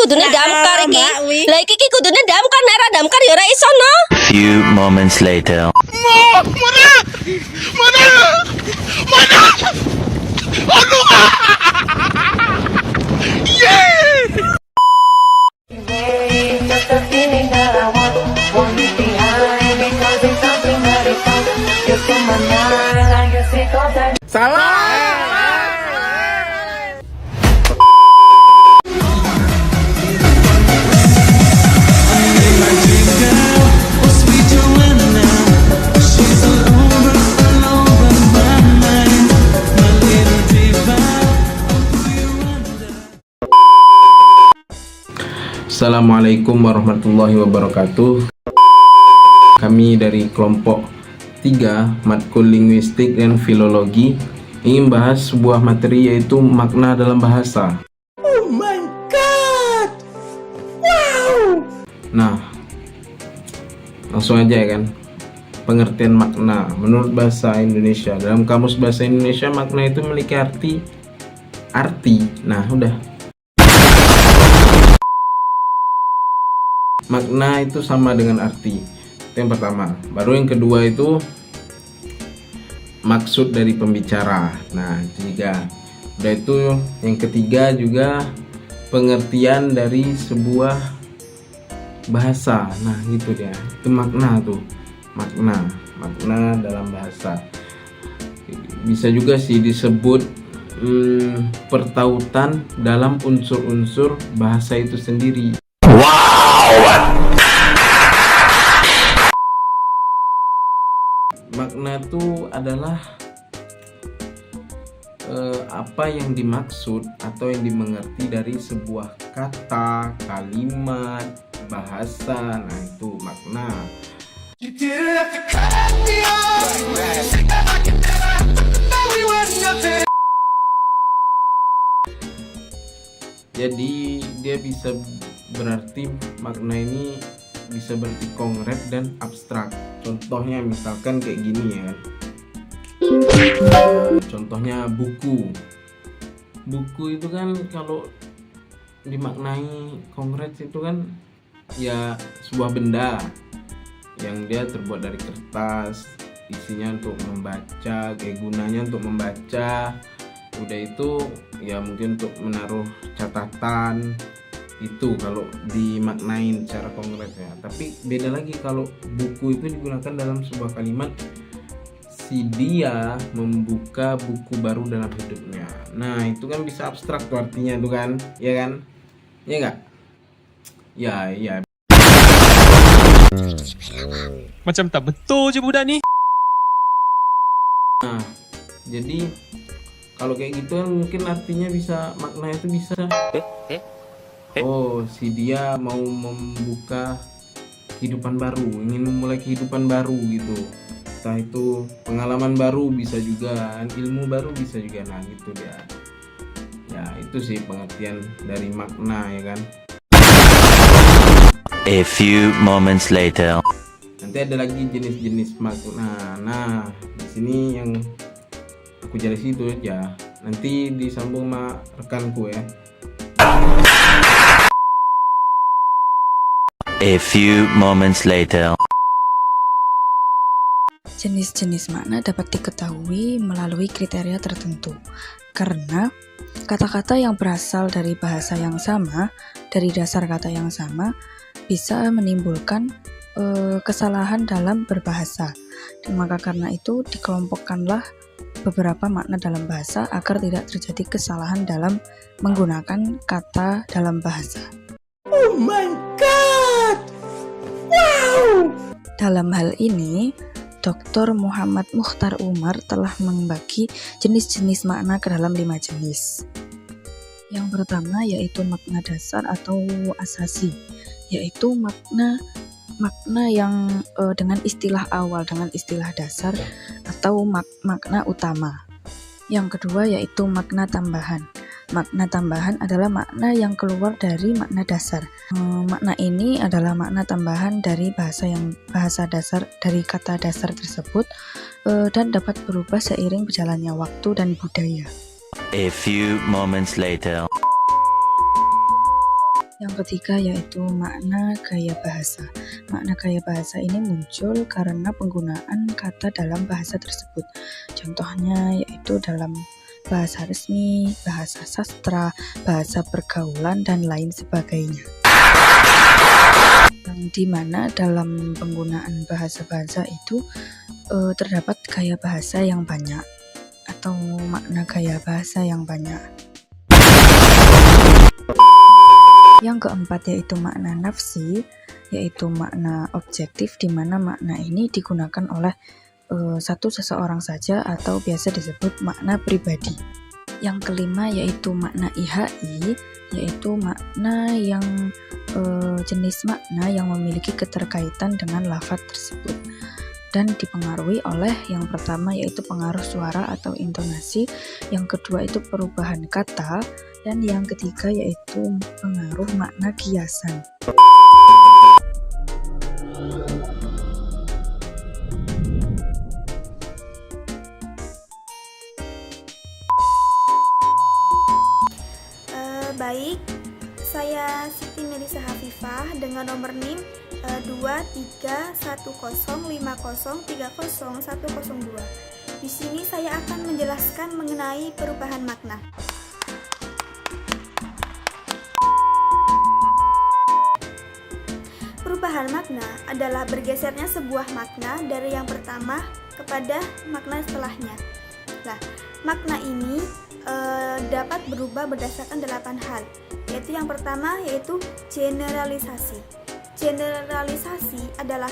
kudune damkar iki. Lah iki kudune damkar, nek ora damkar ya ora iso no. Few moments later. Assalamualaikum warahmatullahi wabarakatuh. Kami dari kelompok 3 matkul linguistik dan filologi ingin bahas sebuah materi yaitu makna dalam bahasa. Oh my god. Wow. Nah, langsung aja ya kan. Pengertian makna menurut bahasa Indonesia. Dalam kamus bahasa Indonesia makna itu memiliki arti. Nah, udah. Makna itu sama dengan arti. Itu yang pertama. Baru yang kedua itu maksud dari pembicara. Nah, tiga. Udah itu yang ketiga juga pengertian dari sebuah bahasa. Nah, gitu dia. Itu makna tuh. Makna dalam bahasa. Bisa juga sih disebut pertautan dalam unsur-unsur bahasa itu sendiri. Makna itu adalah apa yang dimaksud atau yang dimengerti dari sebuah kata, kalimat, bahasa. Nah, itu makna. Jadi dia bisa berarti makna ini bisa berarti konkret dan abstrak. Contohnya misalkan kayak gini ya kan. Contohnya buku. Buku itu kan kalau dimaknai konkret itu kan ya sebuah benda yang dia terbuat dari kertas, isinya untuk membaca, kayak gunanya untuk membaca. Udah itu ya mungkin untuk menaruh catatan. Itu kalau dimaknain secara konkret ya. Tapi beda lagi kalau buku itu digunakan dalam sebuah kalimat, si dia membuka buku baru dalam hidupnya. Nah, itu kan bisa abstrak tuh artinya tuh kan, ya kan? Ya enggak? Ya. Macam tak betul je budak ni. Nah, jadi kalau kayak gitu kan mungkin artinya bisa, maknanya itu bisa oh, si dia mau membuka kehidupan baru, ingin memulai kehidupan baru gitu. Entah itu pengalaman baru bisa juga, ilmu baru bisa juga. Nah, gitu dia. Ya, itu sih pengertian dari makna ya kan. A few moments later. Nanti ada lagi jenis-jenis makna. Nah, di sini yang aku jelasin itu aja. Nanti disambung sama rekanku ya. A few moments later. Jenis-jenis makna dapat diketahui melalui kriteria tertentu, karena kata-kata yang berasal dari bahasa yang sama, dari dasar kata yang sama, bisa menimbulkan kesalahan dalam berbahasa. Dan maka karena itu dikelompokkanlah beberapa makna dalam bahasa agar tidak terjadi kesalahan dalam menggunakan kata dalam bahasa. Oh my god! Wow! Dalam hal ini, Dr. Muhammad Mukhtar Umar telah membagi jenis-jenis makna ke dalam 5 jenis. Yang pertama yaitu makna dasar atau asasi, yaitu makna yang dengan istilah awal, dengan istilah dasar atau makna utama. Yang kedua yaitu makna tambahan. Makna tambahan adalah makna yang keluar dari makna dasar. Makna ini adalah makna tambahan dari bahasa dasar, dari kata dasar tersebut, dan dapat berubah seiring berjalannya waktu dan budaya. A few moments later. Yang ketiga yaitu makna gaya bahasa. Makna gaya bahasa ini muncul karena penggunaan kata dalam bahasa tersebut. Contohnya yaitu dalam bahasa resmi, bahasa sastra, bahasa pergaulan, dan lain sebagainya. Yang dimana dalam penggunaan bahasa-bahasa itu terdapat gaya bahasa yang banyak atau makna gaya bahasa yang banyak. Yang keempat yaitu makna nafsi, yaitu makna objektif di mana makna ini digunakan oleh seseorang saja atau biasa disebut makna pribadi. Yang kelima yaitu makna IHI, yaitu makna yang jenis makna yang memiliki keterkaitan dengan lafaz tersebut dan dipengaruhi oleh yang pertama yaitu pengaruh suara atau intonasi, yang kedua itu perubahan kata, dan yang ketiga yaitu pengaruh makna kiasan. Baik, saya Siti Melisa Hafifah dengan nomor NIM 23105030300102. Di sini saya akan menjelaskan mengenai perubahan makna. Perubahan makna adalah bergesernya sebuah makna dari yang pertama kepada makna setelahnya. Nah, makna ini dapat berubah berdasarkan 8 hal, yaitu yang pertama yaitu generalisasi. Generalisasi adalah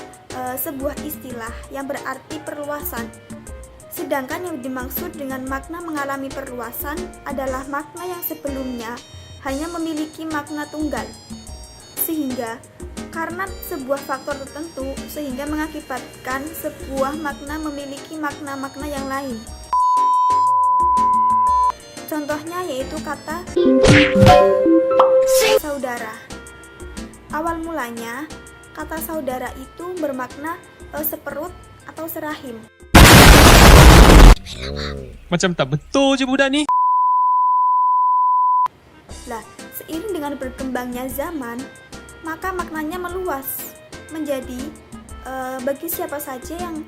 sebuah istilah yang berarti perluasan. Sedangkan yang dimaksud dengan makna mengalami perluasan adalah makna yang sebelumnya hanya memiliki makna tunggal. Sehingga karena sebuah faktor tertentu sehingga mengakibatkan sebuah makna memiliki makna-makna yang lain. Contohnya yaitu kata saudara. Awal mulanya, kata saudara itu bermakna seperut atau serahim. Macam tak betul je budak ni. Lah, seiring dengan berkembangnya zaman, maka maknanya meluas menjadi bagi siapa saja yang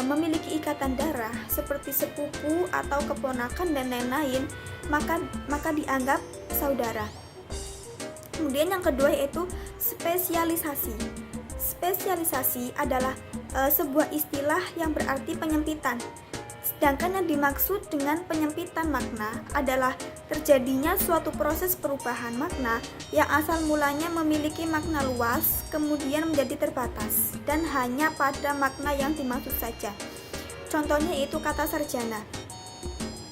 memiliki ikatan darah seperti sepupu atau keponakan dan lain-lain, maka dianggap saudara. Kemudian yang kedua yaitu spesialisasi. Spesialisasi adalah sebuah istilah yang berarti penyempitan. Sedangkan yang dimaksud dengan penyempitan makna adalah terjadinya suatu proses perubahan makna yang asal mulanya memiliki makna luas, kemudian menjadi terbatas, dan hanya pada makna yang dimaksud saja. Contohnya yaitu kata sarjana.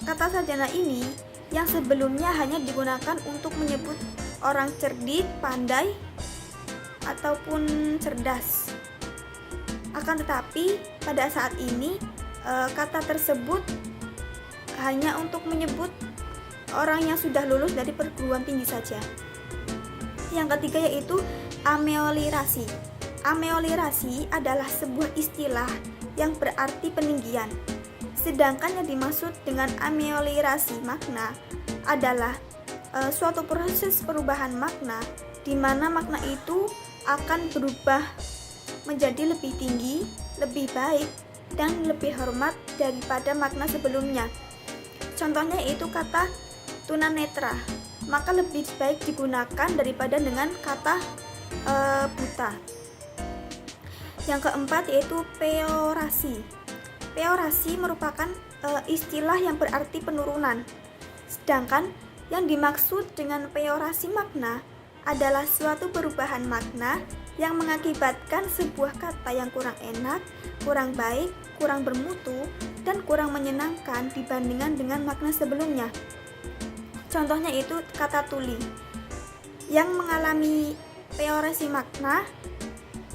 Kata sarjana ini yang sebelumnya hanya digunakan untuk menyebut orang cerdik, pandai, ataupun cerdas. Akan tetapi pada saat ini kata tersebut hanya untuk menyebut orang yang sudah lulus dari perguruan tinggi saja. Yang ketiga yaitu ameliorisasi. Ameliorisasi adalah sebuah istilah yang berarti peninggian. Sedangkan yang dimaksud dengan ameliorisasi makna adalah suatu proses perubahan makna di mana makna itu akan berubah menjadi lebih tinggi, lebih baik, dan lebih hormat daripada makna sebelumnya. Contohnya yaitu kata tunanetra, maka lebih baik digunakan daripada dengan kata buta. Yang keempat yaitu peorasi. Peorasi merupakan istilah yang berarti penurunan. Sedangkan yang dimaksud dengan peorasi makna adalah suatu perubahan makna yang mengakibatkan sebuah kata yang kurang enak, kurang baik, kurang bermutu, dan kurang menyenangkan dibandingkan dengan makna sebelumnya. Contohnya itu kata tuli, yang mengalami peorasi makna,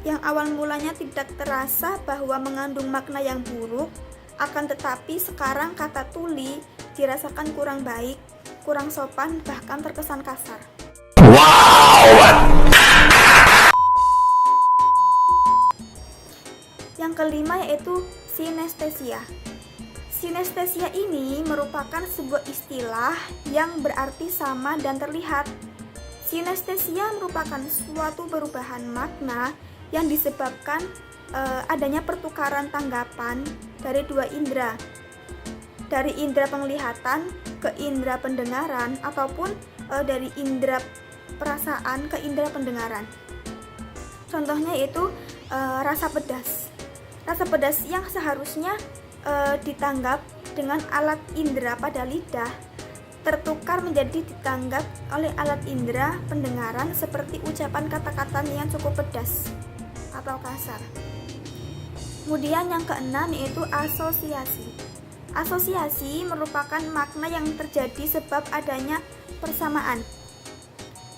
yang awal mulanya tidak terasa bahwa mengandung makna yang buruk, akan tetapi sekarang kata tuli dirasakan kurang baik, kurang sopan, bahkan terkesan kasar. Yang kelima yaitu sinestesia. Sinestesia ini merupakan sebuah istilah yang berarti sama dan terlihat. Sinestesia merupakan suatu perubahan makna yang disebabkan adanya pertukaran tanggapan dari dua indera, dari indera penglihatan ke indera pendengaran ataupun dari indera perasaan ke indera pendengaran. Contohnya itu rasa pedas. Rasa pedas yang seharusnya ditanggap dengan alat indera pada lidah tertukar menjadi ditanggap oleh alat indera pendengaran seperti ucapan kata-kata yang cukup pedas atau kasar. Kemudian yang keenam yaitu asosiasi. Asosiasi merupakan makna yang terjadi sebab adanya persamaan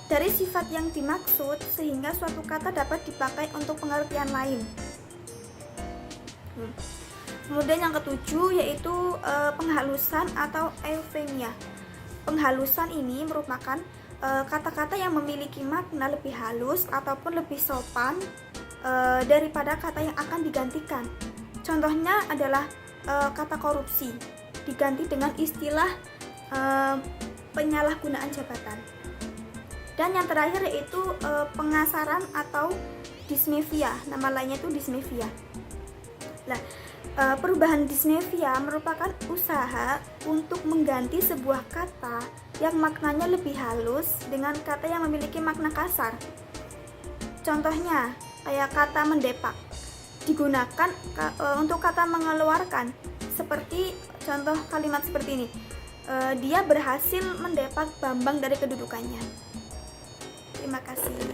dari sifat yang dimaksud sehingga suatu kata dapat dipakai untuk pengertian lain. Kemudian yang ketujuh yaitu penghalusan atau eufemia. Penghalusan ini merupakan kata-kata yang memiliki makna lebih halus ataupun lebih sopan daripada kata yang akan digantikan. Contohnya adalah kata korupsi diganti dengan istilah penyalahgunaan jabatan. Dan yang terakhir yaitu pengasaran atau dysmefia. Nama lainnya itu dysmefia. Nah, perubahan dysmefia merupakan usaha untuk mengganti sebuah kata yang maknanya lebih halus dengan kata yang memiliki makna kasar. Contohnya, kayak kata mendepak digunakan untuk kata mengeluarkan. Seperti contoh kalimat seperti ini. Dia berhasil mendepak Bambang dari kedudukannya. Terima kasih.